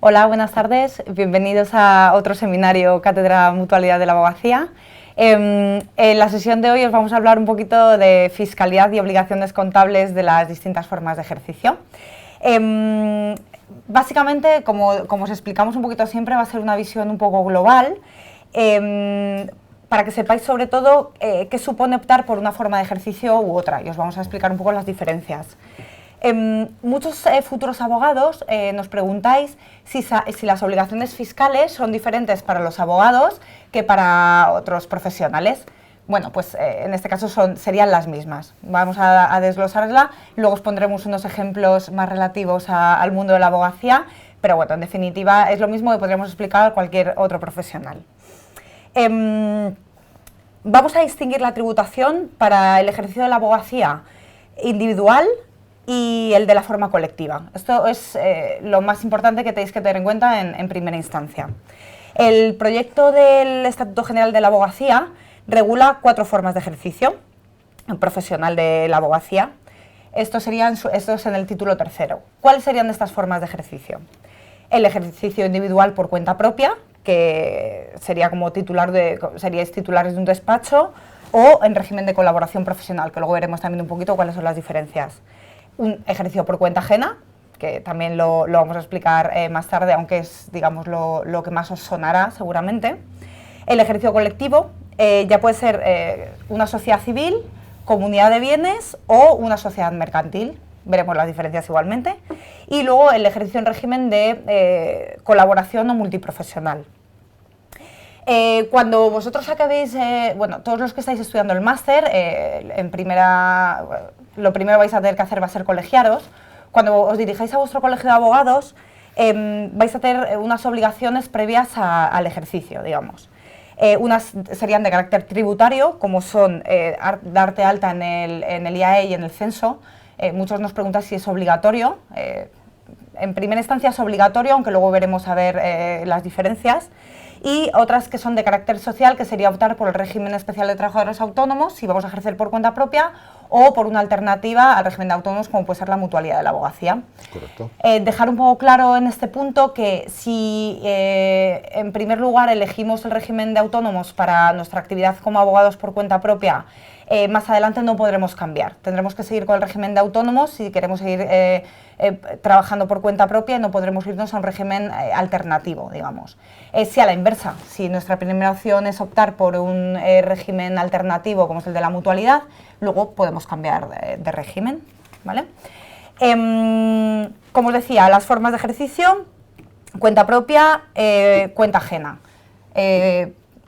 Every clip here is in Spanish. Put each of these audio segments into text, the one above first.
Hola, buenas tardes. Bienvenidos a otro seminario Cátedra Mutualidad de la Abogacía. En la sesión de hoy os vamos a hablar un poquito de fiscalidad y obligaciones contables de las distintas formas de ejercicio. Básicamente, como os explicamos un poquito siempre, va a ser una visión un poco global, para que sepáis sobre todo qué supone optar por una forma de ejercicio u otra, y os vamos a explicar un poco las diferencias. Muchos futuros abogados nos preguntáis si las obligaciones fiscales son diferentes para los abogados que para otros profesionales. Bueno, pues en este caso serían las mismas. Vamos a desglosarla, luego os pondremos unos ejemplos más relativos al mundo de la abogacía, pero bueno, en definitiva es lo mismo que podríamos explicar a cualquier otro profesional. Vamos a distinguir la tributación para el ejercicio de la abogacía individual y el de la forma colectiva. Esto es lo más importante que tenéis que tener en cuenta en primera instancia. El proyecto del Estatuto General de la Abogacía regula 4 formas de ejercicio profesional de la abogacía. Esto es en el título tercero. ¿Cuáles serían estas formas de ejercicio? El ejercicio individual por cuenta propia, que sería como seríais titulares de un despacho, o en régimen de colaboración profesional, que luego veremos también un poquito cuáles son las diferencias. Un ejercicio por cuenta ajena, que también lo vamos a explicar más tarde, aunque es, digamos, lo que más os sonará seguramente. El ejercicio colectivo ya puede ser una sociedad civil, comunidad de bienes o una sociedad mercantil. Veremos las diferencias igualmente. Y luego el ejercicio en régimen de colaboración o multiprofesional. Cuando vosotros acabéis, todos los que estáis estudiando el máster, lo primero que vais a tener que hacer va a ser colegiaros. Cuando os dirijáis a vuestro colegio de abogados, vais a tener unas obligaciones previas al ejercicio, digamos. Unas serían de carácter tributario, como son darte alta en el IAE y en el censo. Muchos nos preguntan si es obligatorio. En primera instancia es obligatorio, aunque luego veremos a ver las diferencias. Y otras que son de carácter social, que sería optar por el régimen especial de trabajadores autónomos, si vamos a ejercer por cuenta propia, o por una alternativa al régimen de autónomos, como puede ser la mutualidad de la abogacía. Correcto. Dejar un poco claro en este punto que si en primer lugar elegimos el régimen de autónomos para nuestra actividad como abogados por cuenta propia, más adelante no podremos cambiar. Tendremos que seguir con el régimen de autónomos si queremos seguir trabajando por cuenta propia, y no podremos irnos a un régimen alternativo, digamos. Si a la inversa, si nuestra primera opción es optar por un régimen alternativo como es el de la mutualidad, luego podemos cambiar de régimen, ¿vale? Como os decía, las formas de ejercicio: cuenta propia, cuenta ajena.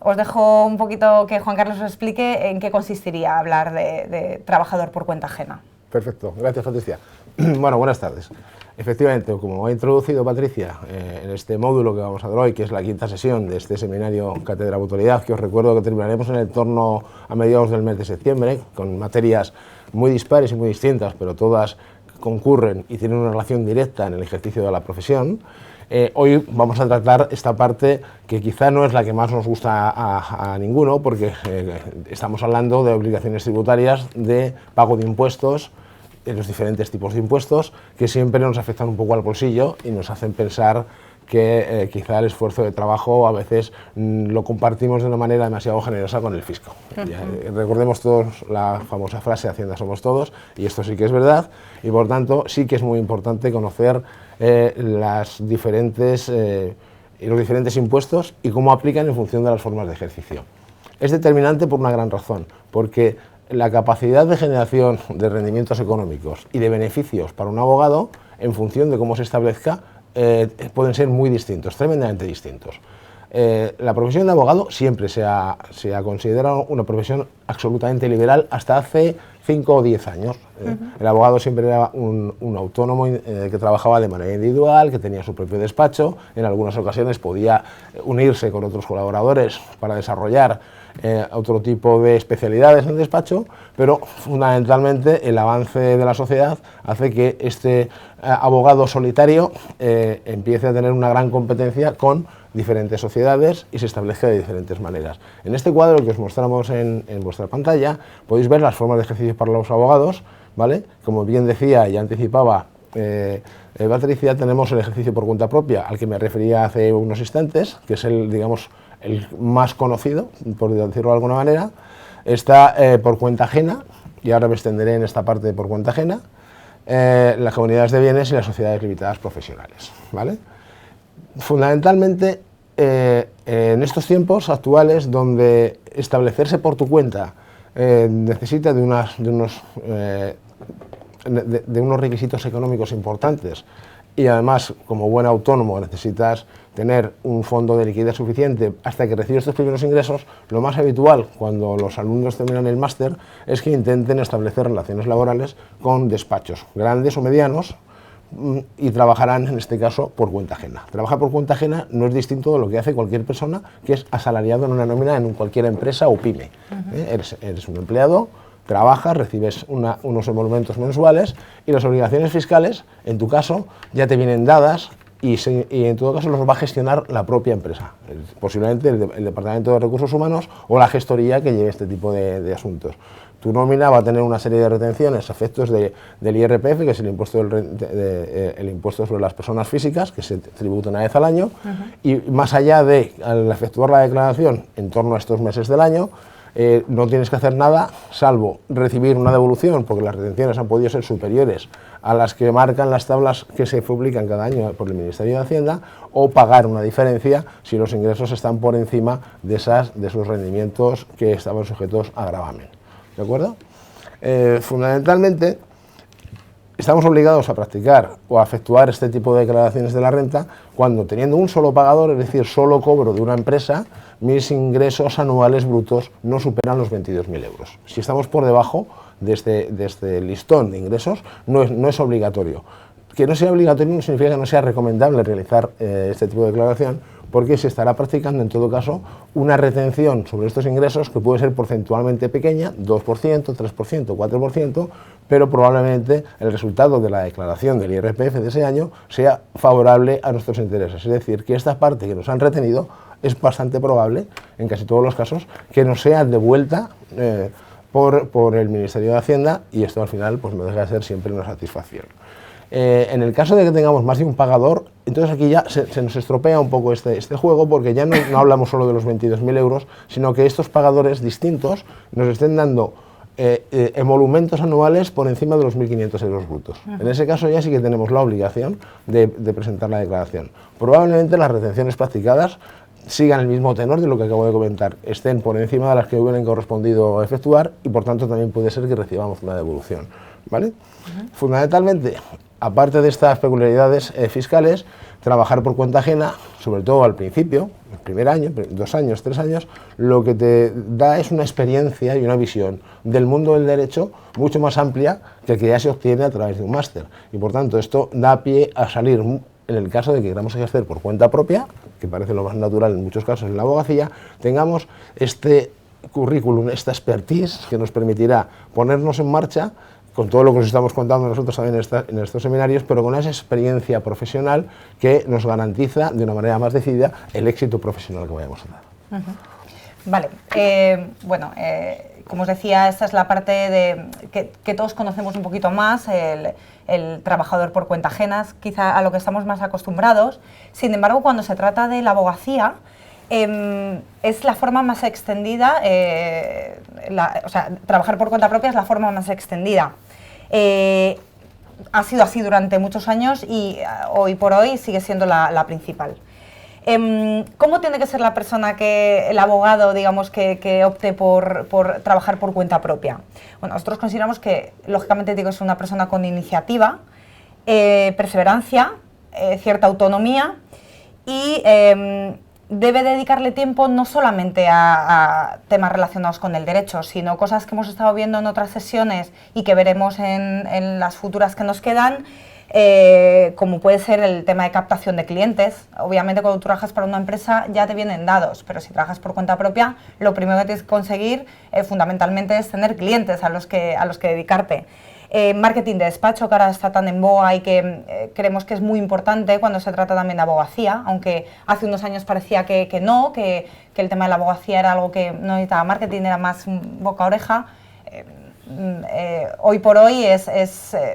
Os dejo un poquito que Juan Carlos os explique en qué consistiría hablar de trabajador por cuenta ajena. Perfecto, gracias Patricia. Bueno, buenas tardes. Efectivamente, como ha introducido Patricia en este módulo que vamos a dar hoy, que es la 5ª sesión de este seminario Cátedra Mutualidad, que os recuerdo que terminaremos en el torno a mediados del mes de septiembre, con materias muy dispares y muy distintas, pero todas concurren y tienen una relación directa en el ejercicio de la profesión. Hoy vamos a tratar esta parte que quizá no es la que más nos gusta a ninguno, porque estamos hablando de obligaciones tributarias, de pago de impuestos, de los diferentes tipos de impuestos, que siempre nos afectan un poco al bolsillo y nos hacen pensar que quizá el esfuerzo de trabajo a veces lo compartimos de una manera demasiado generosa con el fisco. Recordemos todos la famosa frase Hacienda somos todos, y esto sí que es verdad, y por tanto sí que es muy importante conocer los diferentes impuestos y cómo aplican en función de las formas de ejercicio. Es determinante por una gran razón, porque la capacidad de generación de rendimientos económicos y de beneficios para un abogado, en función de cómo se establezca, pueden ser muy distintos, tremendamente distintos. La profesión de abogado siempre se ha considerado una profesión absolutamente liberal hasta hace 5 o 10 años. El abogado siempre era un autónomo que trabajaba de manera individual, que tenía su propio despacho, en algunas ocasiones podía unirse con otros colaboradores para desarrollar otro tipo de especialidades en el despacho, pero fundamentalmente el avance de la sociedad hace que este abogado solitario empiece a tener una gran competencia con diferentes sociedades y se establece de diferentes maneras. En este cuadro que os mostramos en vuestra pantalla podéis ver las formas de ejercicio para los abogados, ¿vale? Como bien decía y anticipaba Patricia, tenemos el ejercicio por cuenta propia, al que me refería hace unos instantes, que es el, digamos, el más conocido, por decirlo de alguna manera. Está por cuenta ajena, y ahora me extenderé en esta parte de por cuenta ajena, las comunidades de bienes y las sociedades limitadas profesionales, ¿vale? Fundamentalmente, en estos tiempos actuales, donde establecerse por tu cuenta necesita de unos requisitos económicos importantes, y además, como buen autónomo, necesitas tener un fondo de liquidez suficiente hasta que recibes tus primeros ingresos, lo más habitual cuando los alumnos terminan el máster es que intenten establecer relaciones laborales con despachos grandes o medianos, y trabajarán, en este caso, por cuenta ajena. Trabajar por cuenta ajena no es distinto de lo que hace cualquier persona que es asalariado en una nómina en cualquier empresa o pyme. Eres un empleado, trabajas, recibes unos emolumentos mensuales, y las obligaciones fiscales, en tu caso, ya te vienen dadas, y en todo caso los va a gestionar la propia empresa, posiblemente el Departamento de Recursos Humanos o la gestoría que lleve este tipo de asuntos. Tu nómina va a tener una serie de retenciones a efectos del IRPF, que es el impuesto sobre las personas físicas, que se tributa una vez al año, y más allá de, al efectuar la declaración en torno a estos meses del año, no tienes que hacer nada salvo recibir una devolución, porque las retenciones han podido ser superiores a las que marcan las tablas que se publican cada año por el Ministerio de Hacienda, o pagar una diferencia si los ingresos están por encima de esos rendimientos que estaban sujetos a gravamen. ¿De acuerdo? Fundamentalmente, estamos obligados a practicar o a efectuar este tipo de declaraciones de la renta cuando, teniendo un solo pagador, es decir, solo cobro de una empresa, mis ingresos anuales brutos no superan los 22.000 euros. Si estamos por debajo de este listón de ingresos, no es obligatorio. Que no sea obligatorio no significa que no sea recomendable realizar este tipo de declaración, porque se estará practicando en todo caso una retención sobre estos ingresos que puede ser porcentualmente pequeña, 2%, 3%, 4%, pero probablemente el resultado de la declaración del IRPF de ese año sea favorable a nuestros intereses. Es decir, que esta parte que nos han retenido es bastante probable, en casi todos los casos, que nos sea devuelta por el Ministerio de Hacienda, y esto al final pues no deja de ser siempre una satisfacción. En el caso de que tengamos más de un pagador, entonces aquí ya se nos estropea un poco este juego, porque ya no hablamos solo de los 22.000 euros, sino que estos pagadores distintos nos estén dando emolumentos anuales por encima de los 1.500 euros brutos. En ese caso ya sí que tenemos la obligación de presentar la declaración. Probablemente las retenciones practicadas sigan el mismo tenor de lo que acabo de comentar, estén por encima de las que hubieran correspondido efectuar, y por tanto también puede ser que recibamos una devolución, ¿vale? Fundamentalmente, aparte de estas peculiaridades fiscales, trabajar por cuenta ajena, sobre todo al principio, el primer año, 2 años, 3 años, lo que te da es una experiencia y una visión del mundo del derecho mucho más amplia que ya se obtiene a través de un máster. Y por tanto esto da pie a salir, en el caso de que queramos ejercer por cuenta propia, que parece lo más natural en muchos casos en la abogacía, tengamos este currículum, esta expertise que nos permitirá ponernos en marcha con todo lo que os estamos contando nosotros también en estos seminarios, pero con esa experiencia profesional que nos garantiza de una manera más decidida el éxito profesional que vayamos a dar. Vale, bueno, como os decía, esta es la parte de que todos conocemos un poquito más, el trabajador por cuenta ajena, quizá a lo que estamos más acostumbrados. Sin embargo, cuando se trata de la abogacía, es la forma más extendida, o sea, trabajar por cuenta propia es la forma más extendida. Ha sido así durante muchos años y hoy por hoy sigue siendo la principal. ¿Cómo tiene que ser la persona, el abogado, digamos, que opte por trabajar por cuenta propia? Bueno, nosotros consideramos que, lógicamente, digo, es una persona con iniciativa, perseverancia, cierta autonomía, y debe dedicarle tiempo no solamente a temas relacionados con el derecho, sino cosas que hemos estado viendo en otras sesiones y que veremos en las futuras que nos quedan, como puede ser el tema de captación de clientes. Obviamente cuando tú trabajas para una empresa ya te vienen dados, pero si trabajas por cuenta propia, lo primero que tienes que conseguir fundamentalmente es tener clientes a los que dedicarte. Marketing de despacho, que ahora está tan en boga y que creemos que es muy importante cuando se trata también de abogacía, aunque hace unos años parecía que el tema de la abogacía era algo que no necesitaba marketing, era más boca a oreja. hoy por hoy es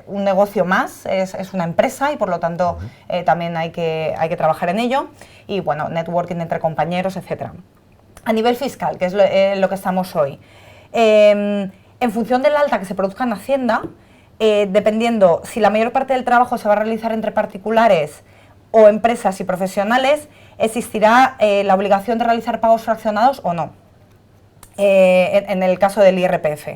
un negocio más, es una empresa y por lo tanto también hay que trabajar en ello y bueno, networking entre compañeros, etc. A nivel fiscal, que es lo que estamos hoy, en función del alta que se produzca en Hacienda, dependiendo si la mayor parte del trabajo se va a realizar entre particulares o empresas y profesionales, existirá la obligación de realizar pagos fraccionados o no, en el caso del IRPF.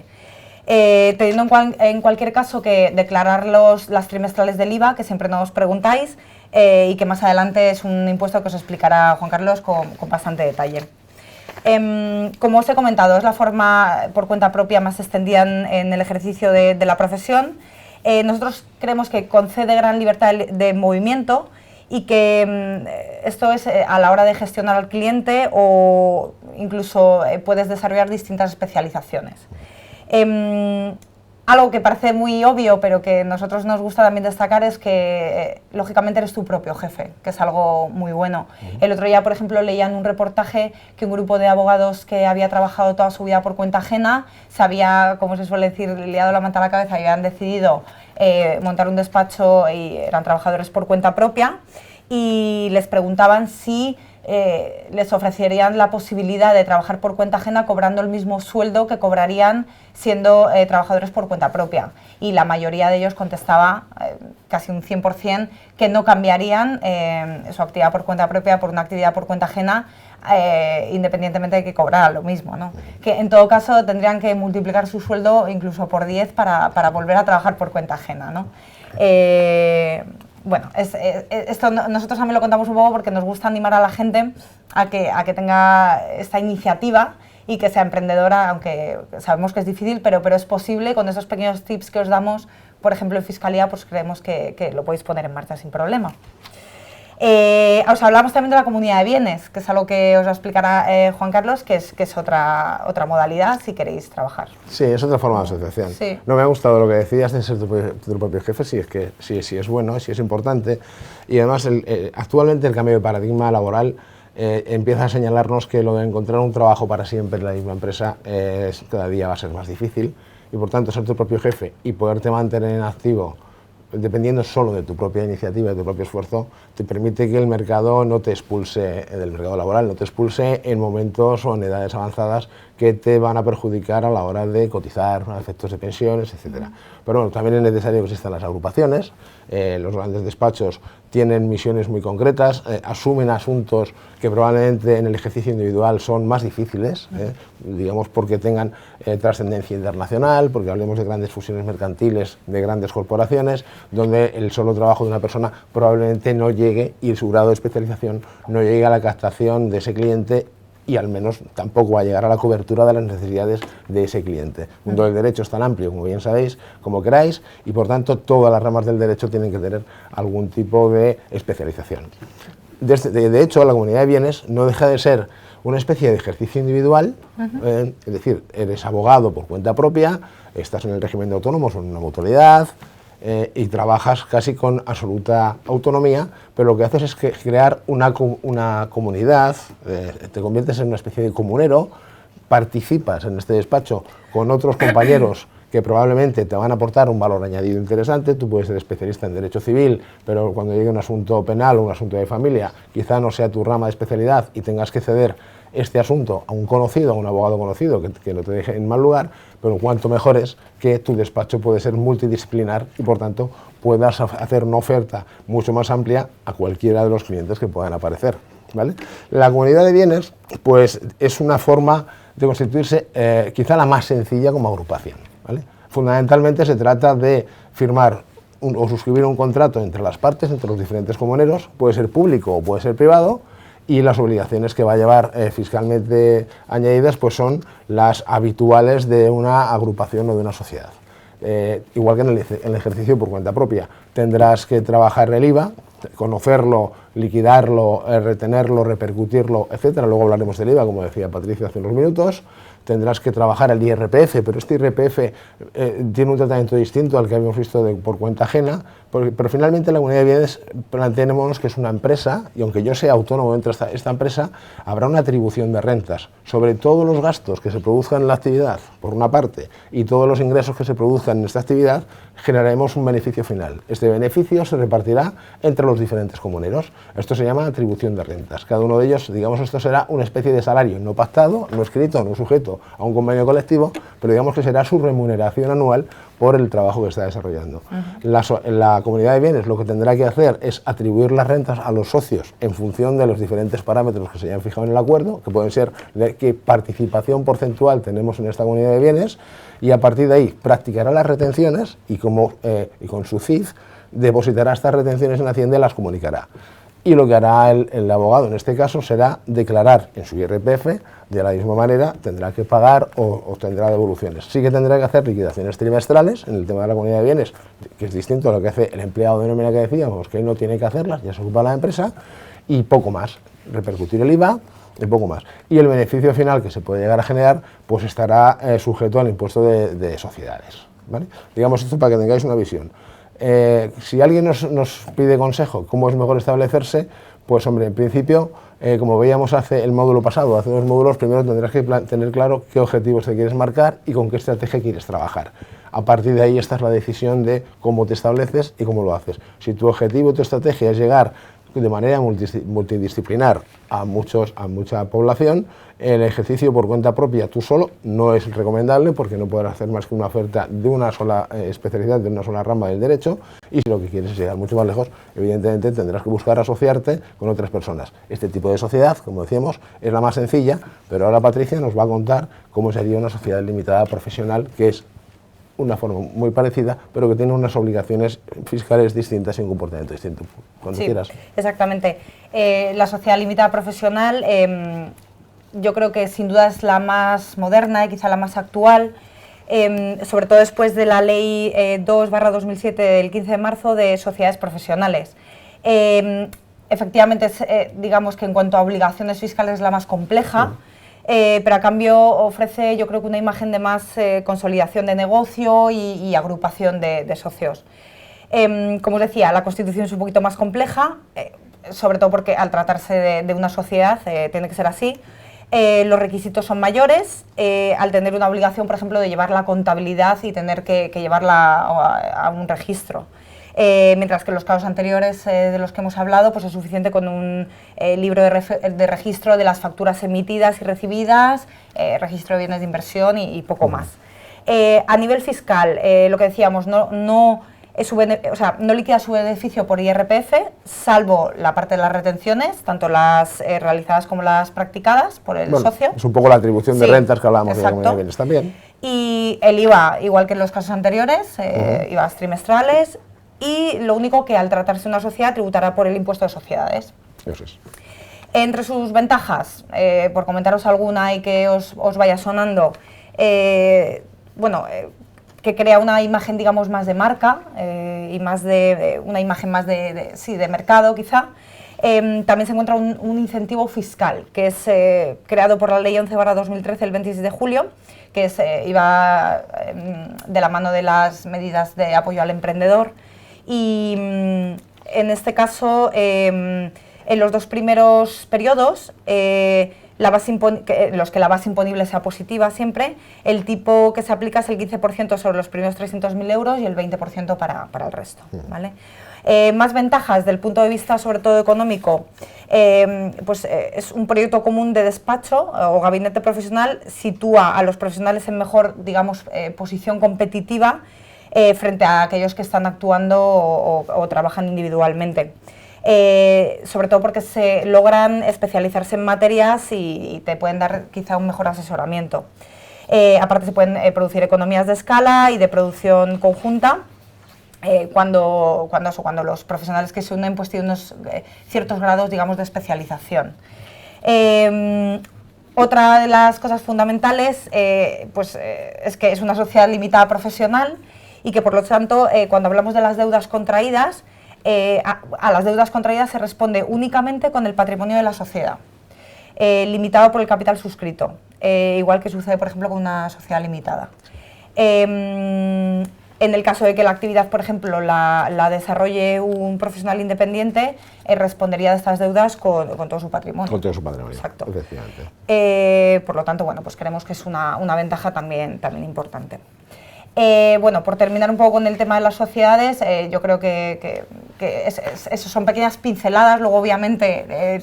Teniendo en cualquier caso que declarar las trimestrales del IVA, que siempre nos preguntáis, y que más adelante es un impuesto que os explicará Juan Carlos con bastante detalle. Como os he comentado, es la forma por cuenta propia más extendida en el ejercicio de la profesión. Nosotros creemos que concede gran libertad de movimiento y que esto es a la hora de gestionar al cliente o incluso puedes desarrollar distintas especializaciones. Algo que parece muy obvio, pero que a nosotros nos gusta también destacar es que, lógicamente, eres tu propio jefe, que es algo muy bueno. El otro día, por ejemplo, leía en un reportaje que un grupo de abogados que había trabajado toda su vida por cuenta ajena, se había, como se suele decir, liado la manta a la cabeza y habían decidido montar un despacho y eran trabajadores por cuenta propia y les preguntaban si les ofrecerían la posibilidad de trabajar por cuenta ajena cobrando el mismo sueldo que cobrarían siendo trabajadores por cuenta propia. Y la mayoría de ellos contestaba, casi un 100%, que no cambiarían su actividad por cuenta propia por una actividad por cuenta ajena, independientemente de que cobrara lo mismo, ¿no? Que en todo caso tendrían que multiplicar su sueldo incluso por 10 para volver a trabajar por cuenta ajena, ¿no? Bueno, esto nosotros también lo contamos un poco porque nos gusta animar a la gente a que tenga esta iniciativa y que sea emprendedora, aunque sabemos que es difícil, pero es posible. Con esos pequeños tips que os damos, por ejemplo, en fiscalía, pues creemos que lo podéis poner en marcha sin problema. Os hablamos también de la comunidad de bienes, que es algo que os explicará Juan Carlos, que es otra modalidad si queréis trabajar. Sí, es otra forma de asociación. Sí. No me ha gustado lo que decías de ser tu propio jefe, sí, es que sí es bueno, sí es importante. Y además, actualmente el cambio de paradigma laboral empieza a señalarnos que lo de encontrar un trabajo para siempre en la misma empresa cada día va a ser más difícil. Y por tanto, ser tu propio jefe y poderte mantener en activo dependiendo solo de tu propia iniciativa, de tu propio esfuerzo, te permite que el mercado no te expulse del mercado laboral, no te expulse en momentos o en edades avanzadas que te van a perjudicar a la hora de cotizar, a efectos de pensiones, etc. Pero bueno, también es necesario que existan las agrupaciones, los grandes despachos tienen misiones muy concretas, asumen asuntos que probablemente en el ejercicio individual son más difíciles, digamos porque tengan trascendencia internacional, porque hablemos de grandes fusiones mercantiles, de grandes corporaciones, donde el solo trabajo de una persona probablemente no llegue y su grado de especialización no llegue a la captación de ese cliente y al menos tampoco va a llegar a la cobertura de las necesidades de ese cliente. El mundo del derecho es tan amplio, como bien sabéis, como queráis, y por tanto todas las ramas del derecho tienen que tener algún tipo de especialización. De hecho, la comunidad de bienes no deja de ser una especie de ejercicio individual, es decir, eres abogado por cuenta propia, estás en el régimen de autónomos o en una mutualidad, y trabajas casi con absoluta autonomía, pero lo que haces es crear una comunidad, te conviertes en una especie de comunero, participas en este despacho con otros compañeros que probablemente te van a aportar un valor añadido interesante. Tú puedes ser especialista en derecho civil, pero cuando llegue un asunto penal o un asunto de familia, quizá no sea tu rama de especialidad y tengas que ceder este asunto a un conocido, a un abogado conocido que no te deje en mal lugar, pero cuanto mejor es que tu despacho puede ser multidisciplinar y por tanto puedas hacer una oferta mucho más amplia a cualquiera de los clientes que puedan aparecer, ¿vale? La comunidad de bienes pues es una forma de constituirse quizá la más sencilla como agrupación, ¿vale? Fundamentalmente se trata de firmar o suscribir un contrato entre las partes, entre los diferentes comuneros, puede ser público o puede ser privado, y las obligaciones que va a llevar fiscalmente añadidas pues son las habituales de una agrupación o de una sociedad. Igual que en el ejercicio por cuenta propia, tendrás que trabajar el IVA, conocerlo, liquidarlo, retenerlo, repercutirlo, etc. Luego hablaremos del IVA, como decía Patricia hace unos minutos. tendrás que trabajar el IRPF, pero este IRPF tiene un tratamiento distinto al que habíamos visto por cuenta ajena, pero finalmente la comunidad de bienes planteémonos que es una empresa, y aunque yo sea autónomo dentro de esta empresa, habrá una atribución de rentas sobre todos los gastos que se produzcan en la actividad, por una parte, y todos los ingresos que se produzcan en esta actividad, generaremos un beneficio final. Este beneficio se repartirá entre los diferentes comuneros. Esto se llama atribución de rentas. Cada uno de ellos, digamos, esto será una especie de salario no pactado, no escrito, no sujeto a un convenio colectivo, pero digamos que será su remuneración anual por el trabajo que está desarrollando. La comunidad de bienes lo que tendrá que hacer es atribuir las rentas a los socios en función de los diferentes parámetros que se hayan fijado en el acuerdo, que pueden ser de qué participación porcentual tenemos en esta comunidad de bienes, y a partir de ahí practicará las retenciones y con su CIF depositará estas retenciones en Hacienda y las comunicará. Y lo que hará el abogado en este caso será declarar en su IRPF, de la misma manera tendrá que pagar o tendrá devoluciones. Sí que tendrá que hacer liquidaciones trimestrales en el tema de la comunidad de bienes, que es distinto a lo que hace el empleado de nómina que decíamos, que él no tiene que hacerlas, ya se ocupa la empresa, y poco más, repercutir el IVA y poco más. Y el beneficio final que se puede llegar a generar pues estará sujeto al impuesto de sociedades, ¿vale? Digamos esto para que tengáis una visión. Si alguien nos pide consejo, cómo es mejor establecerse, pues hombre, en principio, como veíamos hace el módulo pasado, hace 2 módulos, primero tendrás que tener claro qué objetivos te quieres marcar y con qué estrategia quieres trabajar. A partir de ahí esta es la decisión de cómo te estableces y cómo lo haces. Si tu objetivo y tu estrategia es llegar de manera multidisciplinar a mucha población, el ejercicio por cuenta propia tú solo no es recomendable porque no podrás hacer más que una oferta de una sola especialidad, de una sola rama del derecho, y si lo que quieres es llegar mucho más lejos, evidentemente tendrás que buscar asociarte con otras personas. Este tipo de sociedad, como decíamos, es la más sencilla, pero ahora Patricia nos va a contar cómo sería una sociedad limitada profesional, que es una forma muy parecida, pero que tiene unas obligaciones fiscales distintas y un comportamiento distinto. Cuando quieras. Exactamente. La sociedad limitada profesional yo creo que sin duda es la más moderna y quizá la más actual, sobre todo después de la ley 2/2007 del 15 de marzo de sociedades profesionales. Efectivamente, digamos que en cuanto a obligaciones fiscales es la más compleja, pero a cambio ofrece, yo creo que una imagen de más consolidación de negocio y agrupación de socios. Como os decía, la Constitución es un poquito más compleja, sobre todo porque al tratarse de una sociedad tiene que ser así. Los requisitos son mayores, al tener una obligación, por ejemplo, de llevar la contabilidad y tener que llevarla a un registro. Mientras que en los casos anteriores de los que hemos hablado, pues es suficiente con un libro de registro de las facturas emitidas y recibidas, registro de bienes de inversión y poco más. A nivel fiscal, lo que decíamos, no liquida su beneficio por IRPF, salvo la parte de las retenciones, tanto las realizadas como las practicadas por el socio. Es un poco la atribución de rentas que hablábamos de la comunidad de bienes también. Y el IVA, igual que en los casos anteriores, IVAs trimestrales. Y lo único que al tratarse de una sociedad tributará por el impuesto de sociedades. Eso es. Entre sus ventajas, por comentaros alguna y que os vaya sonando, que crea una imagen, digamos, más de marca y más una imagen más de mercado, quizá. También se encuentra un incentivo fiscal, que es creado por la Ley 11/2013, el 26 de julio, que iba de la mano de las medidas de apoyo al emprendedor. Y en este caso, en los 2 primeros periodos, en los que la base imponible sea positiva siempre, el tipo que se aplica es el 15% sobre los primeros 300.000 euros y el 20% para el resto, ¿vale? Más ventajas desde el punto de vista sobre todo económico, es un proyecto común de despacho o gabinete profesional, sitúa a los profesionales en mejor, digamos, posición competitiva frente a aquellos que están actuando o trabajan individualmente. Sobre todo porque se logran especializarse en materias y te pueden dar quizá un mejor asesoramiento. Aparte se pueden producir economías de escala y de producción conjunta cuando los profesionales que se unen pues tienen unos ciertos grados, digamos, de especialización. Otra de las cosas fundamentales es que es una sociedad limitada profesional y que por lo tanto cuando hablamos de las deudas contraídas, a las deudas contraídas se responde únicamente con el patrimonio de la sociedad, limitado por el capital suscrito. igual que sucede, por ejemplo, con una sociedad limitada. En el caso de que la actividad, por ejemplo, la desarrolle un profesional independiente, respondería de estas deudas con todo su patrimonio. Con todo su patrimonio, exacto. Efectivamente. Por lo tanto, bueno, pues creemos que es una ventaja también importante. Bueno, por terminar un poco con el tema de las sociedades, yo creo que eso son pequeñas pinceladas, luego obviamente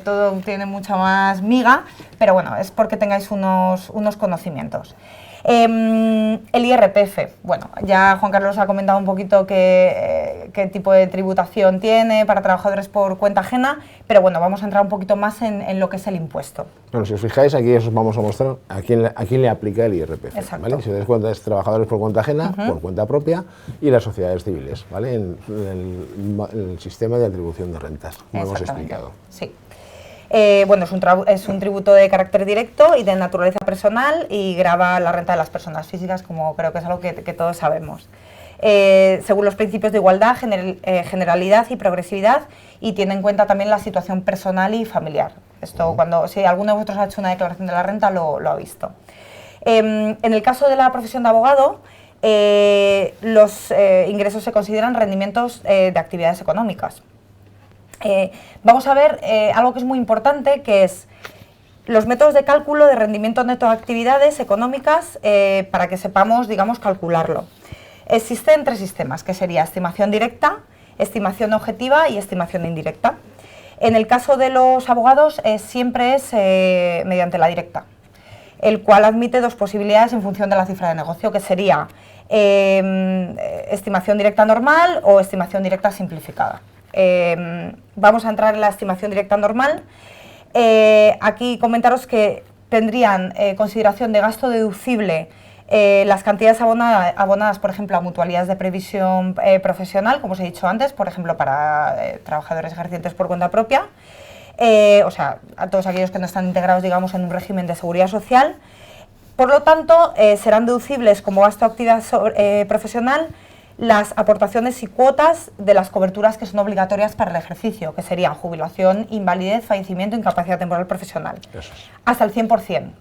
todo tiene mucha más miga, pero bueno, es porque tengáis unos conocimientos. El IRPF, bueno, ya Juan Carlos ha comentado un poquito qué tipo de tributación tiene para trabajadores por cuenta ajena, pero bueno, vamos a entrar un poquito más en lo que es el impuesto. Bueno, si os fijáis, aquí os vamos a mostrar a quién le aplica el IRPF. Exacto. ¿Vale? Si os dais cuenta, es trabajadores por cuenta ajena, por cuenta propia, y las sociedades civiles, ¿vale? En el sistema de atribución de rentas, como hemos explicado. Sí. Bueno, es un tributo de carácter directo y de naturaleza personal y grava la renta de las personas físicas, como creo que es algo que todos sabemos. Según los principios de igualdad, generalidad y progresividad, y tiene en cuenta también la situación personal y familiar. Esto, si alguno de vosotros ha hecho una declaración de la renta, lo ha visto. En el caso de la profesión de abogado, los ingresos se consideran rendimientos de actividades económicas. Vamos a ver algo que es muy importante, que es los métodos de cálculo de rendimiento neto de actividades económicas para que sepamos, digamos, calcularlo. Existen 3 sistemas, que sería estimación directa, estimación objetiva y estimación indirecta. En el caso de los abogados siempre es mediante la directa, el cual admite 2 posibilidades en función de la cifra de negocio, que sería estimación directa normal o estimación directa simplificada. Vamos a entrar en la estimación directa normal. Aquí comentaros que tendrían consideración de gasto deducible las cantidades abonadas, por ejemplo, a mutualidades de previsión profesional, como os he dicho antes, por ejemplo, para trabajadores ejercientes por cuenta propia, o sea, a todos aquellos que no están integrados, digamos, en un régimen de seguridad social. Por lo tanto, serán deducibles como gasto de actividad profesional las aportaciones y cuotas de las coberturas que son obligatorias para el ejercicio, que serían jubilación, invalidez, fallecimiento, incapacidad temporal profesional. Eso es. Hasta el 100%,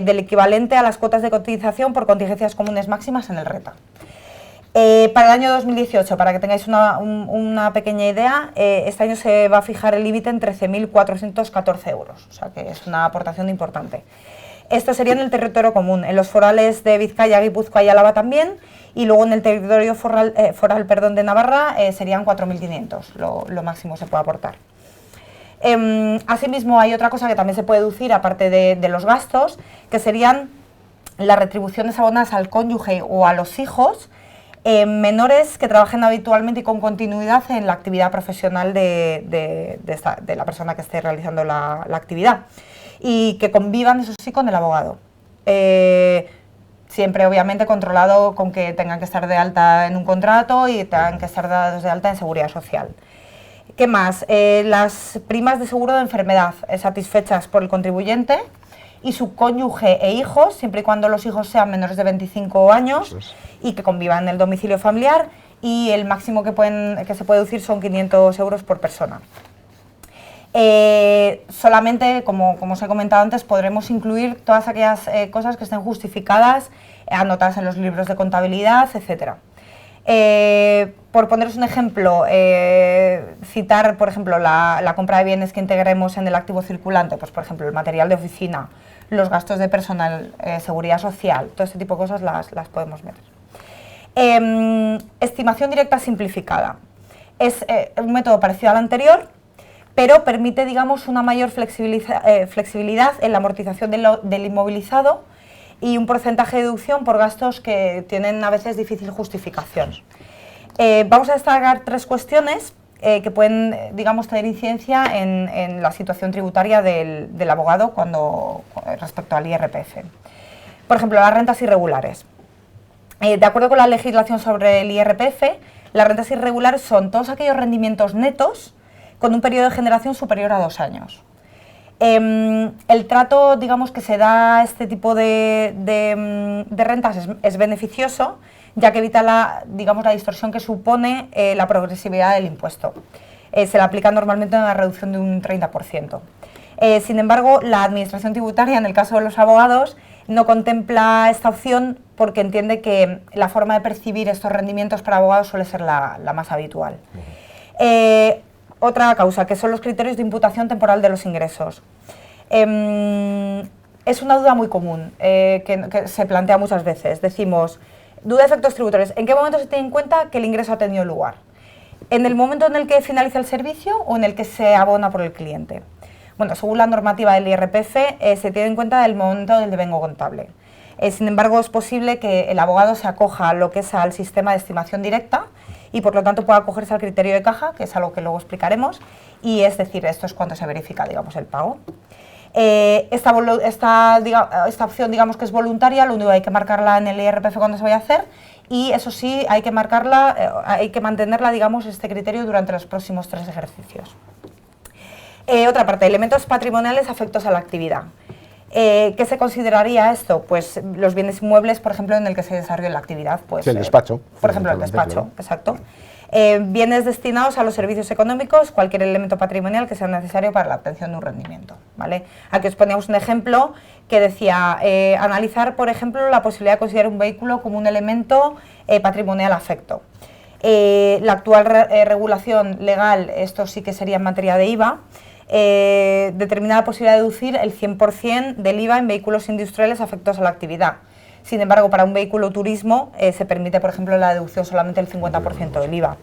del equivalente a las cuotas de cotización por contingencias comunes máximas en el RETA. Para el año 2018, para que tengáis una pequeña idea, este año se va a fijar el límite en 13.414 euros, o sea que es una aportación importante. Esto sería en el territorio común, en los forales de Vizcaya, Guipúzcoa y Álava también, y luego en el territorio foral de Navarra serían 4.500, lo máximo se puede aportar. Asimismo, hay otra cosa que también se puede deducir, aparte de los gastos, que serían las retribuciones abonadas al cónyuge o a los hijos menores que trabajen habitualmente y con continuidad en la actividad profesional de la persona que esté realizando la actividad, y que convivan, eso sí, con el abogado. Siempre, obviamente, controlado con que tengan que estar de alta en un contrato y tengan que estar dados de alta en seguridad social. ¿Qué más? Las primas de seguro de enfermedad satisfechas por el contribuyente y su cónyuge e hijos, siempre y cuando los hijos sean menores de 25 años y que convivan en el domicilio familiar, y el máximo que se puede deducir son 500 euros por persona. Solamente, como os he comentado antes, podremos incluir todas aquellas cosas que estén justificadas, anotadas en los libros de contabilidad, etc. Por poneros un ejemplo, citar, por ejemplo, la compra de bienes que integremos en el activo circulante, pues por ejemplo, el material de oficina, los gastos de personal, seguridad social, todo este tipo de cosas las podemos meter. Estimación directa simplificada. Es un método parecido al anterior, pero permite, digamos, una mayor flexibilidad en la amortización del inmovilizado y un porcentaje de deducción por gastos que tienen a veces difícil justificación. Vamos a destacar 3 cuestiones que pueden, digamos, tener incidencia en la situación tributaria del abogado respecto al IRPF. Por ejemplo, las rentas irregulares. De acuerdo con la legislación sobre el IRPF, las rentas irregulares son todos aquellos rendimientos netos con un periodo de generación superior a 2 años. El trato, digamos, que se da a este tipo de rentas es beneficioso, ya que evita la distorsión que supone la progresividad del impuesto. Se le aplica normalmente una reducción de un 30%. Sin embargo, la Administración tributaria, en el caso de los abogados, no contempla esta opción porque entiende que la forma de percibir estos rendimientos para abogados suele ser la más habitual. Otra causa, que son los criterios de imputación temporal de los ingresos. Es una duda muy común que se plantea muchas veces. Decimos, duda de efectos tributarios, ¿en qué momento se tiene en cuenta que el ingreso ha tenido lugar? ¿En el momento en el que finaliza el servicio o en el que se abona por el cliente? Bueno, según la normativa del IRPF, se tiene en cuenta el momento del devengo contable. Sin embargo, es posible que el abogado se acoja a lo que es al sistema de estimación directa y por lo tanto pueda acogerse al criterio de caja, que es algo que luego explicaremos, y es decir, esto es cuando se verifica, digamos, el pago. Esta opción, digamos que es voluntaria, lo único que hay que marcarla en el IRPF cuando se vaya a hacer, y eso sí, hay que marcarla, hay que mantenerla, digamos, este criterio durante los próximos 3 ejercicios. Otra parte, elementos patrimoniales afectos a la actividad. ¿Qué se consideraría esto? Pues los bienes inmuebles, por ejemplo, en el que se desarrolla la actividad. Pues, sí, el despacho. Por ejemplo, el despacho, exacto. Bienes destinados a los servicios económicos, cualquier elemento patrimonial que sea necesario para la obtención de un rendimiento, ¿vale? Aquí os poníamos un ejemplo que decía, analizar, por ejemplo, la posibilidad de considerar un vehículo como un elemento patrimonial afecto. La actual regulación legal, esto sí que sería en materia de IVA, determina la posibilidad de deducir el 100% del IVA en vehículos industriales afectados a la actividad. Sin embargo, para un vehículo turismo se permite, por ejemplo, la deducción solamente del 50% del IVA.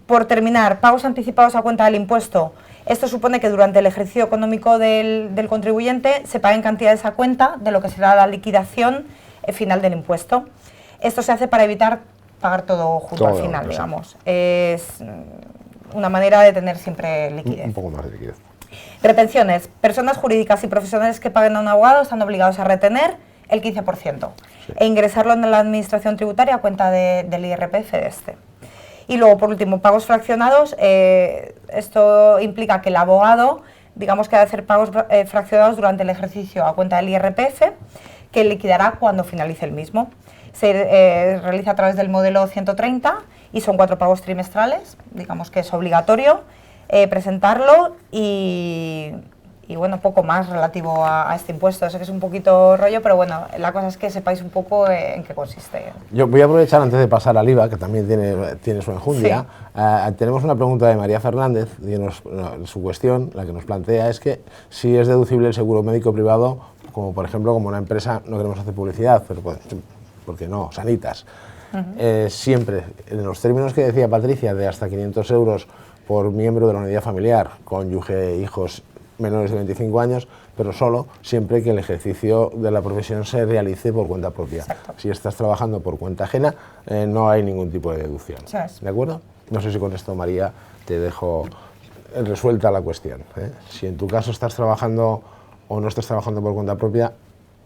Por terminar, pagos anticipados a cuenta del impuesto. Esto supone que durante el ejercicio económico del contribuyente se paguen cantidades a cuenta de lo que será la liquidación final del impuesto. Esto se hace para evitar pagar todo junto al final, digamos. Es una manera de tener siempre liquidez. Un poco más de liquidez. Retenciones. Personas jurídicas y profesionales que paguen a un abogado están obligados a retener el 15% e ingresarlo en la administración tributaria a cuenta del IRPF de este. Y luego, por último, pagos fraccionados. Esto implica que el abogado, digamos que ha de hacer pagos fraccionados durante el ejercicio a cuenta del IRPF, que liquidará cuando finalice el mismo. Se realiza a través del modelo 130 y son 4 pagos trimestrales, digamos que es obligatorio presentarlo y bueno, poco más relativo a este impuesto. Sé que es un poquito rollo, pero bueno, la cosa es que sepáis un poco en qué consiste. Yo voy a aprovechar antes de pasar al IVA, que también tiene su enjundia. Sí. Tenemos una pregunta de María Fernández, y su cuestión, la que nos plantea, es que si es deducible el seguro médico privado, como por ejemplo, como una empresa, no queremos hacer publicidad, pero porque no, Sanitas. Siempre, en los términos que decía Patricia, de hasta 500 euros por miembro de la unidad familiar, cónyuge, hijos menores de 25 años, pero solo siempre que el ejercicio de la profesión se realice por cuenta propia. Exacto. Si estás trabajando por cuenta ajena, no hay ningún tipo de deducción. ¿De acuerdo? No sé si con esto, María, te dejo resuelta la cuestión. Si en tu caso estás trabajando o no estás trabajando por cuenta propia,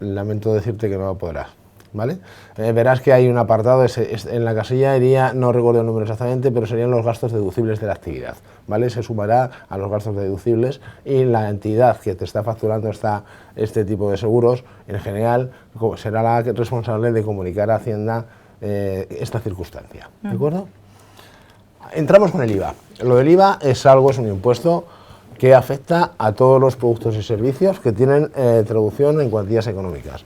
lamento decirte que no lo podrás. ¿Vale? Verás que hay un apartado, en la casilla iría, no recuerdo el número exactamente, pero serían los gastos deducibles de la actividad, ¿vale? Se sumará a los gastos deducibles y la entidad que te está facturando este tipo de seguros, en general, será la responsable de comunicar a Hacienda esta circunstancia, ¿de acuerdo? Entramos con el IVA. Lo del IVA es un impuesto que afecta a todos los productos y servicios que tienen traducción en cuantías económicas.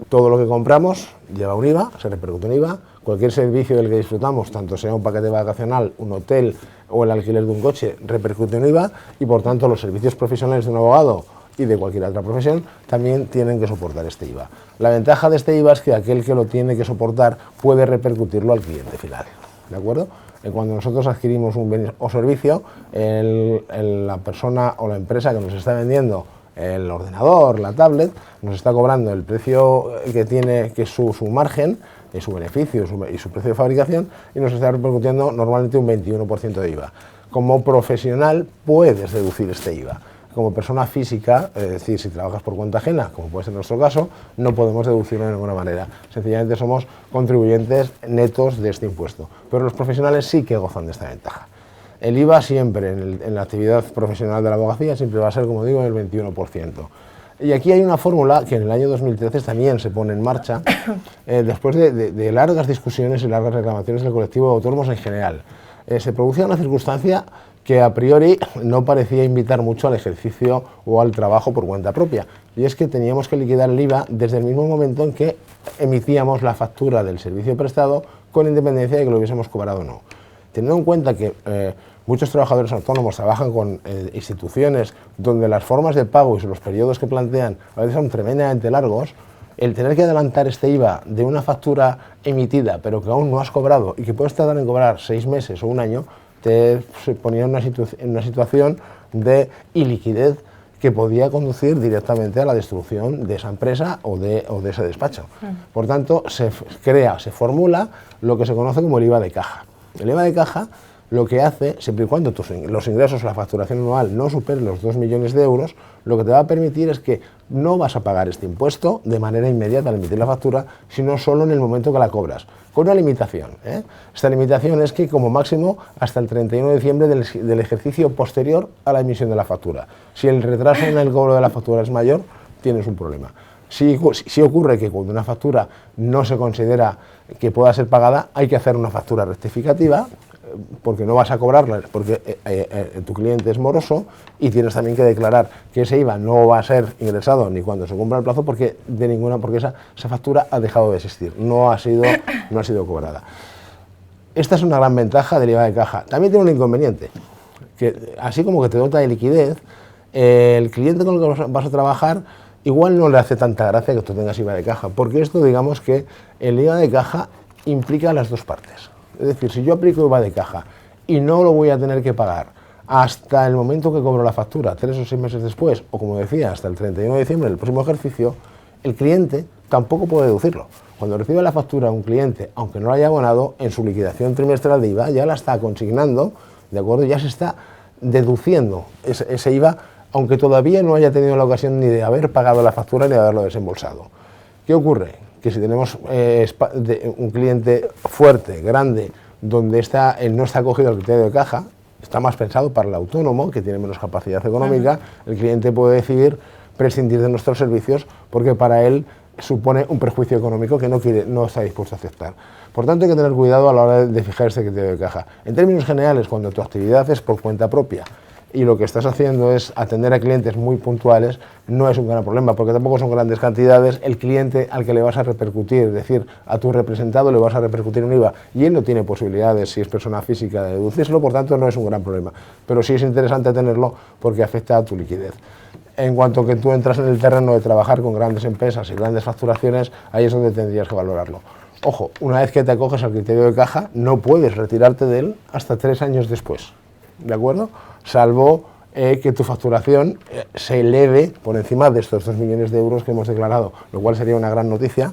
Todo lo que compramos lleva un IVA, se repercute en IVA. Cualquier servicio del que disfrutamos, tanto sea un paquete vacacional, un hotel o el alquiler de un coche, repercute en IVA y por tanto los servicios profesionales de un abogado y de cualquier otra profesión también tienen que soportar este IVA. La ventaja de este IVA es que aquel que lo tiene que soportar puede repercutirlo al cliente final, ¿de acuerdo? Cuando nosotros adquirimos un bien o servicio, la persona o la empresa que nos está vendiendo el ordenador, la tablet, nos está cobrando el precio que tiene, que es su margen, su beneficio y su precio de fabricación, y nos está repercutiendo normalmente un 21% de IVA. Como profesional puedes deducir este IVA. Como persona física, es decir, si trabajas por cuenta ajena, como puede ser nuestro caso, no podemos deducirlo de ninguna manera. Sencillamente somos contribuyentes netos de este impuesto. Pero los profesionales sí que gozan de esta ventaja. El IVA siempre, en la actividad profesional de la abogacía, siempre va a ser, como digo, el 21%. Y aquí hay una fórmula que en el año 2013 también se pone en marcha, después de largas discusiones y largas reclamaciones del colectivo de autónomos en general. Se producía una circunstancia que a priori no parecía invitar mucho al ejercicio o al trabajo por cuenta propia. Y es que teníamos que liquidar el IVA desde el mismo momento en que emitíamos la factura del servicio prestado, con independencia de que lo hubiésemos cobrado o no. Teniendo en cuenta que muchos trabajadores autónomos trabajan con instituciones donde las formas de pago y los periodos que plantean a veces son tremendamente largos, el tener que adelantar este IVA de una factura emitida pero que aún no has cobrado y que puedes tardar en cobrar 6 meses o un año, te ponía en una situación de iliquidez que podía conducir directamente a la destrucción de esa empresa o de ese despacho. Por tanto, se formula lo que se conoce como el IVA de caja. El IVA de caja lo que hace, siempre y cuando los ingresos o la facturación anual no superen los 2 millones de euros, lo que te va a permitir es que no vas a pagar este impuesto de manera inmediata al emitir la factura, sino solo en el momento que la cobras, con una limitación. Esta limitación es que como máximo hasta el 31 de diciembre del ejercicio posterior a la emisión de la factura. Si el retraso en el cobro de la factura es mayor, tienes un problema. Si ocurre que cuando una factura no se considera que pueda ser pagada, hay que hacer una factura rectificativa, porque no vas a cobrarla, porque tu cliente es moroso, y tienes también que declarar que ese IVA no va a ser ingresado ni cuando se cumpla el plazo, porque esa factura ha dejado de existir, no ha sido cobrada. Esta es una gran ventaja del IVA de caja. También tiene un inconveniente, que así como que te dota de liquidez, el cliente con el que vas a trabajar igual no le hace tanta gracia que tú tengas IVA de caja, porque esto, digamos que el IVA de caja implica las dos partes. Es decir, si yo aplico IVA de caja y no lo voy a tener que pagar hasta el momento que cobro la factura, 3 o 6 meses después, o como decía, hasta el 31 de diciembre del próximo ejercicio, el cliente tampoco puede deducirlo. Cuando recibe la factura un cliente, aunque no la haya abonado, en su liquidación trimestral de IVA ya la está consignando, ¿de acuerdo? Ya se está deduciendo ese IVA, aunque todavía no haya tenido la ocasión ni de haber pagado la factura ni de haberlo desembolsado. ¿Qué ocurre? Que si tenemos un cliente fuerte, grande, donde él no está acogido al criterio de caja, está más pensado para el autónomo, que tiene menos capacidad económica, el cliente puede decidir prescindir de nuestros servicios porque para él supone un perjuicio económico que no está dispuesto a aceptar. Por tanto, hay que tener cuidado a la hora de fijar este criterio de caja. En términos generales, cuando tu actividad es por cuenta propia y lo que estás haciendo es atender a clientes muy puntuales, no es un gran problema, porque tampoco son grandes cantidades. El cliente al que le vas a repercutir, es decir, a tu representado le vas a repercutir un IVA, y él no tiene posibilidades, si es persona física, de deducírselo, por tanto no es un gran problema. Pero sí es interesante tenerlo porque afecta a tu liquidez. En cuanto que tú entras en el terreno de trabajar con grandes empresas y grandes facturaciones, ahí es donde tendrías que valorarlo. Ojo, una vez que te acoges al criterio de caja, no puedes retirarte de él hasta 3 años después, ¿de acuerdo? Salvo que tu facturación se eleve por encima de estos 2 millones de euros que hemos declarado, lo cual sería una gran noticia,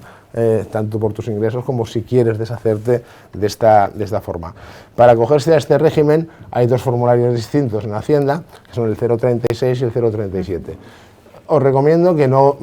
tanto por tus ingresos como si quieres deshacerte de esta forma. Para acogerse a este régimen hay 2 formularios distintos en Hacienda, que son el 036 y el 037. Os recomiendo que no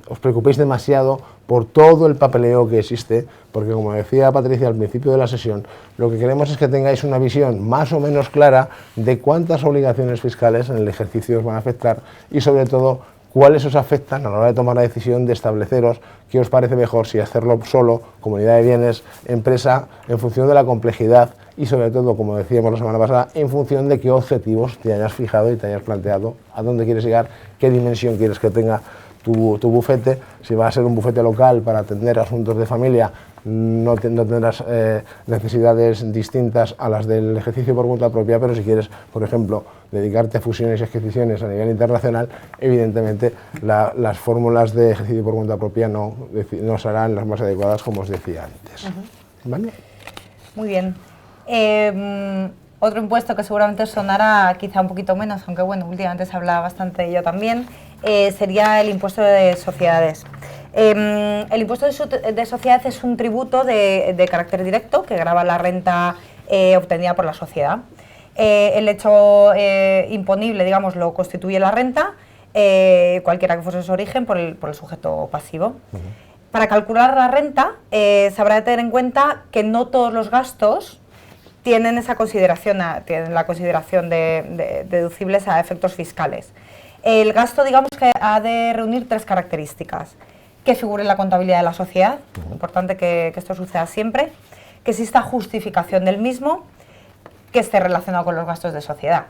os preocupéis demasiado por todo el papeleo que existe, porque como decía Patricia al principio de la sesión, lo que queremos es que tengáis una visión más o menos clara de cuántas obligaciones fiscales en el ejercicio os van a afectar y sobre todo cuáles os afectan a la hora de tomar la decisión de estableceros qué os parece mejor, si hacerlo solo, comunidad de bienes, empresa, en función de la complejidad y sobre todo, como decíamos la semana pasada, en función de qué objetivos te hayas fijado y te hayas planteado, a dónde quieres llegar, qué dimensión quieres que tenga tu bufete. Si va a ser un bufete local para atender asuntos de familia, no tendrás necesidades distintas a las del ejercicio por cuenta propia, pero si quieres, por ejemplo, dedicarte a fusiones y adquisiciones a nivel internacional, evidentemente las fórmulas de ejercicio por cuenta propia no serán las más adecuadas, como os decía antes. ¿Vale? Muy bien. Otro impuesto que seguramente os sonará quizá un poquito menos, aunque bueno, últimamente se habla bastante de ello también, sería el impuesto de sociedades. El impuesto de sociedades es un tributo de carácter directo que grava la renta obtenida por la sociedad. El hecho imponible, digamos, lo constituye la renta, cualquiera que fuese su origen, por el sujeto pasivo. Para calcular la renta, se habrá de tener en cuenta que no todos los gastos tienen esa consideración, tienen la consideración de deducibles a efectos fiscales. El gasto, digamos, que ha de reunir 3 características: que figure en la contabilidad de la sociedad, importante que esto suceda siempre, que exista justificación del mismo que esté relacionado con los gastos de sociedad.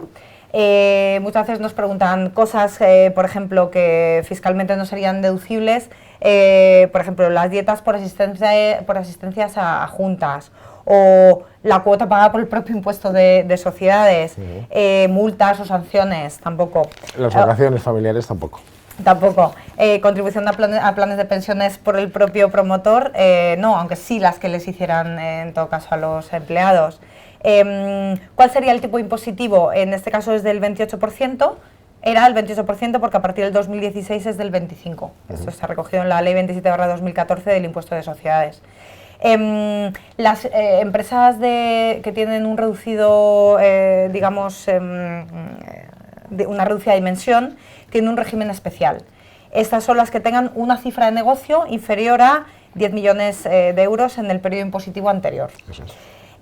Muchas veces nos preguntan cosas, por ejemplo, que fiscalmente no serían deducibles, por ejemplo, las dietas por asistencias a juntas, o la cuota pagada por el propio impuesto de sociedades, multas o sanciones, tampoco. Las vacaciones familiares tampoco. Tampoco. Contribución a planes de pensiones por el propio promotor, no, aunque sí las que les hicieran en todo caso a los empleados. ¿Cuál sería el tipo impositivo? En este caso es del 28%, era el 28% porque a partir del 2016 es del 25%. Esto está recogido en la Ley 27/2014 del impuesto de sociedades. Las empresas que tienen un reducido, digamos, una reducida dimensión, tienen un régimen especial. Estas son las que tengan una cifra de negocio inferior a 10 millones de euros en el periodo impositivo anterior. Eso es.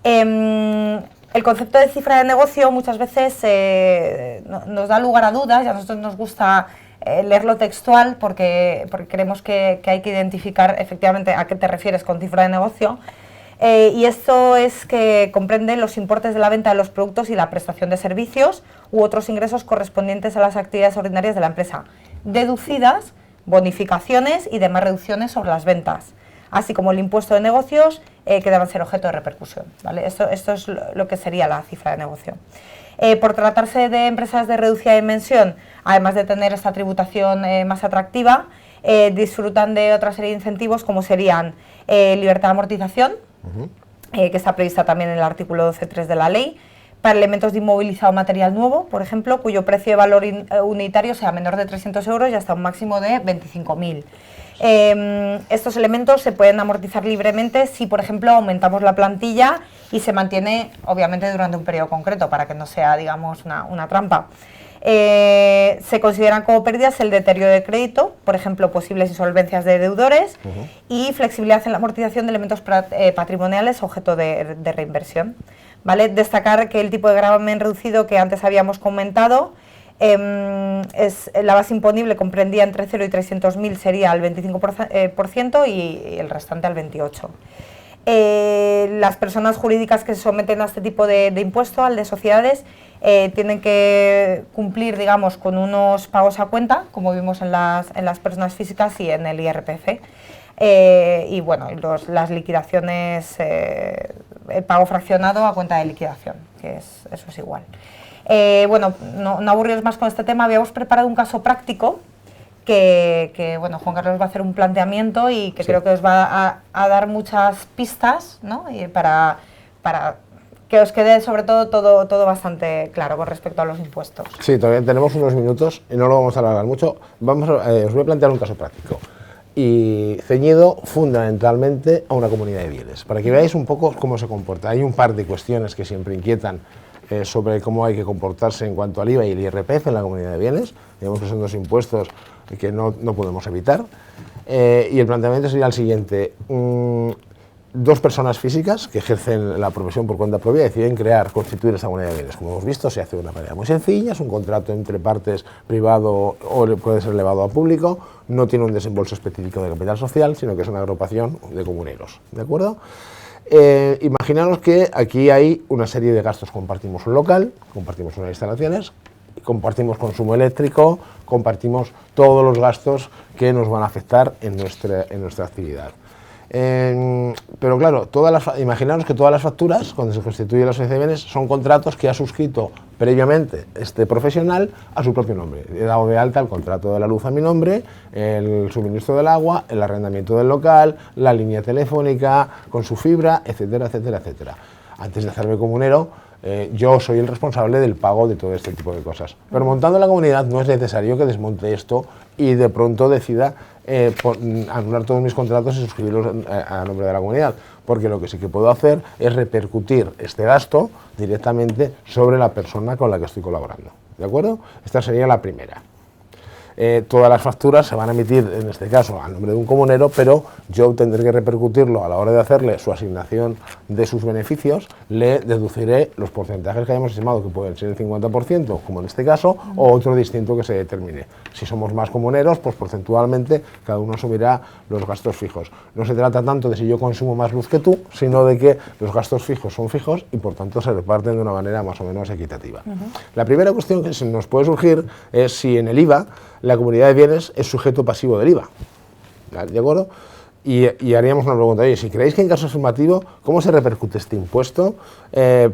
El concepto de cifra de negocio muchas veces nos da lugar a dudas, y a nosotros nos gusta leerlo textual porque creemos que hay que identificar efectivamente a qué te refieres con cifra de negocio. Y esto es que comprende los importes de la venta de los productos y la prestación de servicios u otros ingresos correspondientes a las actividades ordinarias de la empresa, deducidas bonificaciones y demás reducciones sobre las ventas, así como el impuesto de negocios que deban ser objeto de repercusión, ¿vale? Esto es lo que sería la cifra de negocio. Por tratarse de empresas de reducida dimensión, además de tener esta tributación más atractiva, disfrutan de otra serie de incentivos como serían libertad de amortización, que está prevista también en el artículo 12.3 de la ley, para elementos de inmovilizado material nuevo, por ejemplo, cuyo precio de valor unitario sea menor de 300 euros y hasta un máximo de 25.000. Estos elementos se pueden amortizar libremente si, por ejemplo, aumentamos la plantilla y se mantiene, obviamente, durante un periodo concreto, para que no sea, digamos, una trampa. Se consideran como pérdidas el deterioro de crédito, por ejemplo, posibles insolvencias de deudores, y flexibilidad en la amortización de elementos patrimoniales objeto de reinversión. ¿Vale? Destacar que el tipo de gravamen reducido que antes habíamos comentado, la base imponible comprendía entre 0 y 300.000 sería al 25% y el restante al 28%. Las personas jurídicas que se someten a este tipo de impuesto, al de sociedades, tienen que cumplir, digamos, con unos pagos a cuenta, como vimos en las personas físicas y en el IRPF. Y bueno, las liquidaciones, el pago fraccionado a cuenta de liquidación, que eso es igual. Bueno, no aburriros más con este tema, habíamos preparado un caso práctico que bueno, Juan Carlos va a hacer un planteamiento y que creo que os va a dar muchas pistas, ¿no? Y para que os quede sobre todo bastante claro con respecto a los impuestos. Sí, todavía tenemos unos minutos y no lo vamos a alargar mucho. Os voy a plantear un caso práctico y ceñido fundamentalmente a una comunidad de bienes, para que veáis un poco cómo se comporta. Hay un par de cuestiones que siempre inquietan sobre cómo hay que comportarse en cuanto al IVA y el IRPF en la comunidad de bienes. Digamos que son dos impuestos que no podemos evitar. Y el planteamiento sería el siguiente. Dos personas físicas que ejercen la profesión por cuenta propia deciden constituir esta comunidad de bienes. Como hemos visto, se hace de una manera muy sencilla, es un contrato entre partes privado o puede ser elevado a público, no tiene un desembolso específico de capital social, sino que es una agrupación de comuneros, ¿de acuerdo? Imaginaros que aquí hay una serie de gastos, compartimos un local, compartimos unas instalaciones, compartimos consumo eléctrico, compartimos todos los gastos que nos van a afectar en nuestra actividad. Pero claro, imaginaros que todas las facturas, cuando se constituye la sociedad de bienes, son contratos que ha suscrito previamente este profesional a su propio nombre. He dado de alta el contrato de la luz a mi nombre, el suministro del agua, el arrendamiento del local, la línea telefónica con su fibra, etcétera, etcétera, etcétera. Antes de hacerme comunero, yo soy el responsable del pago de todo este tipo de cosas. Pero montando la comunidad no es necesario que desmonte esto y de pronto decida anular todos mis contratos y suscribirlos a nombre de la comunidad, porque lo que sí que puedo hacer es repercutir este gasto directamente sobre la persona con la que estoy colaborando, ¿de acuerdo? Esta sería la primera. todas las facturas se van a emitir, en este caso, al nombre de un comunero, pero yo tendré que repercutirlo a la hora de hacerle su asignación de sus beneficios, le deduciré los porcentajes que hayamos estimado, que pueden ser el 50%, como en este caso, o otro distinto que se determine. Si somos más comuneros, pues porcentualmente cada uno asumirá los gastos fijos. No se trata tanto de si yo consumo más luz que tú, sino de que los gastos fijos son fijos y por tanto se reparten de una manera más o menos equitativa. La primera cuestión que se nos puede surgir es si en el IVA la comunidad de bienes es sujeto pasivo del IVA. ¿De acuerdo? Y haríamos una pregunta, oye, si creéis que en caso afirmativo, ¿cómo se repercute este impuesto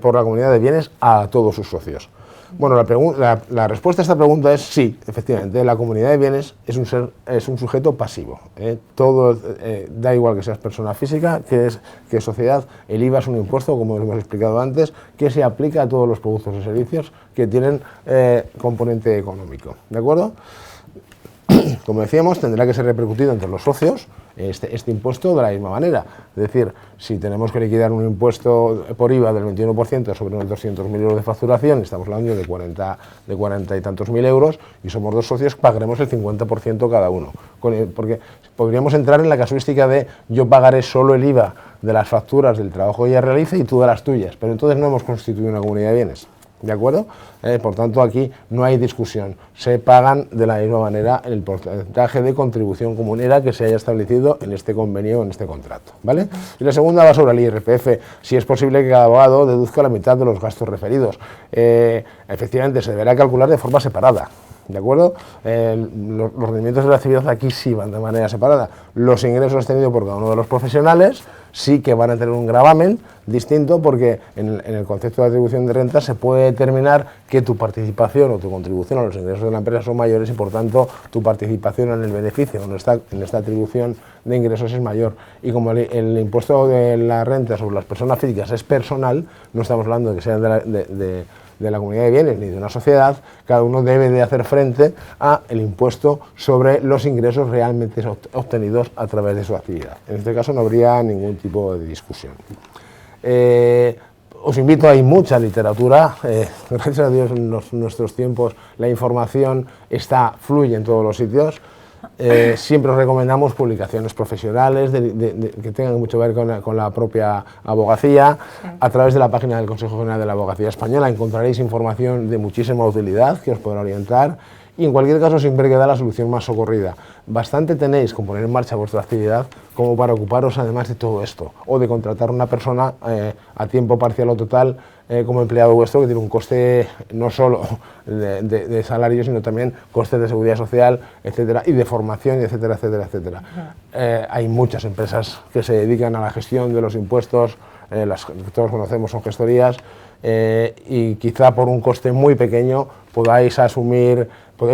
por la comunidad de bienes a todos sus socios? Bueno, la respuesta a esta pregunta es sí, efectivamente, la comunidad de bienes es un sujeto pasivo. Todo, da igual que seas persona física, que sociedad, el IVA es un impuesto, como hemos explicado antes, que se aplica a todos los productos y servicios que tienen componente económico. ¿De acuerdo? Como decíamos, tendrá que ser repercutido entre los socios este impuesto de la misma manera. Es decir, si tenemos que liquidar un impuesto por IVA del 21% sobre unos 200.000 euros de facturación, estamos hablando de 40 y tantos mil euros, y somos dos socios, pagaremos el 50% cada uno. Porque podríamos entrar en la casuística de yo pagaré solo el IVA de las facturas del trabajo que ella realice y tú de las tuyas, pero entonces no hemos constituido una comunidad de bienes. ¿De acuerdo? Por tanto, aquí no hay discusión. Se pagan de la misma manera el porcentaje de contribución comunera que se haya establecido en este convenio, en este contrato. ¿Vale? Y la segunda va sobre el IRPF. Si es posible que cada abogado deduzca la mitad de los gastos referidos. Efectivamente, se deberá calcular de forma separada. ¿De acuerdo? Los rendimientos de la actividad aquí sí van de manera separada. Los ingresos tenidos por cada uno de los profesionales sí que van a tener un gravamen distinto, porque en el concepto de atribución de renta se puede determinar que tu participación o tu contribución a los ingresos de la empresa son mayores y por tanto tu participación en el beneficio en esta atribución de ingresos es mayor. Y como el impuesto de la renta sobre las personas físicas es personal, no estamos hablando de que sea de la comunidad de bienes ni de una sociedad, cada uno debe de hacer frente a el impuesto sobre los ingresos realmente obtenidos a través de su actividad. En este caso no habría ningún tipo de discusión. Os invito, hay mucha literatura, gracias a Dios en nuestros tiempos la información fluye en todos los sitios. Siempre os recomendamos publicaciones profesionales que tengan mucho que ver con la propia abogacía. A través de la página del Consejo General de la Abogacía Española encontraréis información de muchísima utilidad que os podrá orientar, y en cualquier caso siempre queda la solución más socorrida. Bastante tenéis con poner en marcha vuestra actividad como para ocuparos además de todo esto, o de contratar una persona a tiempo parcial o total como empleado vuestro, que tiene un coste no solo de salario, sino también costes de seguridad social, etcétera, y de formación, etcétera, etcétera, etcétera. Hay muchas empresas que se dedican a la gestión de los impuestos, las que todos conocemos son gestorías, y quizá por un coste muy pequeño podéis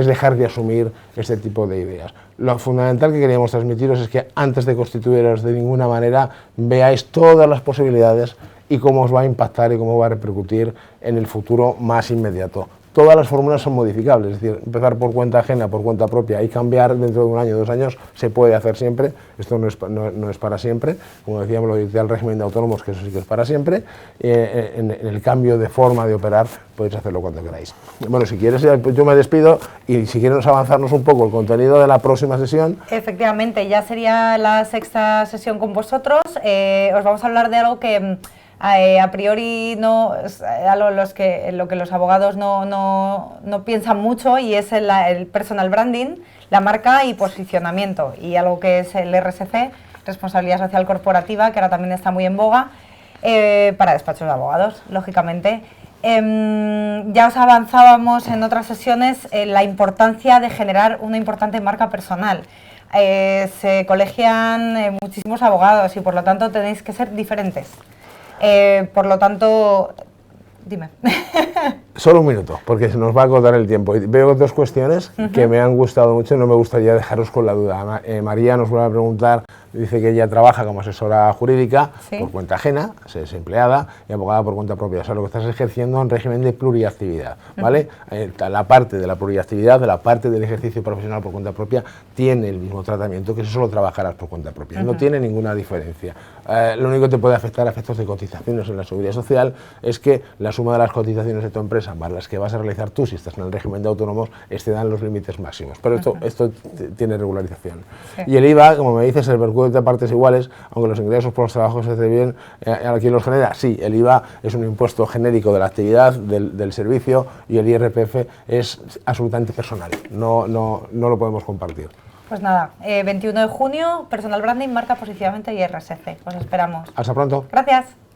dejar de asumir este tipo de ideas. Lo fundamental que queríamos transmitiros es que antes de constituiros de ninguna manera veáis todas las posibilidades y cómo os va a impactar y cómo va a repercutir en el futuro más inmediato. Todas las fórmulas son modificables, es decir, empezar por cuenta ajena, por cuenta propia y cambiar dentro de un año, 2 años, se puede hacer siempre. Esto no es para siempre, como decíamos, lo del régimen de autónomos, que eso sí que es para siempre. En el cambio de forma de operar podéis hacerlo cuando queráis. Bueno, si quieres, yo me despido, y si quieres avanzarnos un poco el contenido de la próxima sesión. Efectivamente, ya sería la 6ª sesión con vosotros. Os vamos a hablar de algo que a priori no es lo que los abogados no piensan mucho, y es el personal branding, la marca y posicionamiento, y algo que es el RSC, responsabilidad social corporativa, que ahora también está muy en boga para despachos de abogados, lógicamente. Ya os avanzábamos en otras sesiones la importancia de generar una importante marca personal. Se colegian muchísimos abogados y por lo tanto tenéis que ser diferentes. Por lo tanto, dime. Solo un minuto, porque se nos va a agotar el tiempo. Y veo 2 cuestiones que me han gustado mucho y no me gustaría dejaros con la duda. María nos vuelve a preguntar Dice que ella trabaja como asesora jurídica Sí. por cuenta ajena, es empleada y abogada por cuenta propia. O sea, lo que estás ejerciendo en régimen de pluriactividad, ¿vale? La parte de la pluriactividad, de la parte del ejercicio profesional por cuenta propia, tiene el mismo tratamiento que si solo trabajarás por cuenta propia. No tiene ninguna diferencia. Lo único que te puede afectar a efectos de cotizaciones en la seguridad social es que la suma de las cotizaciones de tu empresa más las que vas a realizar tú si estás en el régimen de autónomos excedan los límites máximos. Pero esto tiene regularización. Sí. Y el IVA, como me dices, el percude de partes iguales, aunque los ingresos por los trabajos se bien, ¿a quién los genera? Sí, el IVA es un impuesto genérico de la actividad, del servicio, y el IRPF es absolutamente personal. No lo podemos compartir. Pues nada, 21 de junio, Personal Branding, marca, posicionamiento y RSC. Os esperamos. Hasta pronto. Gracias.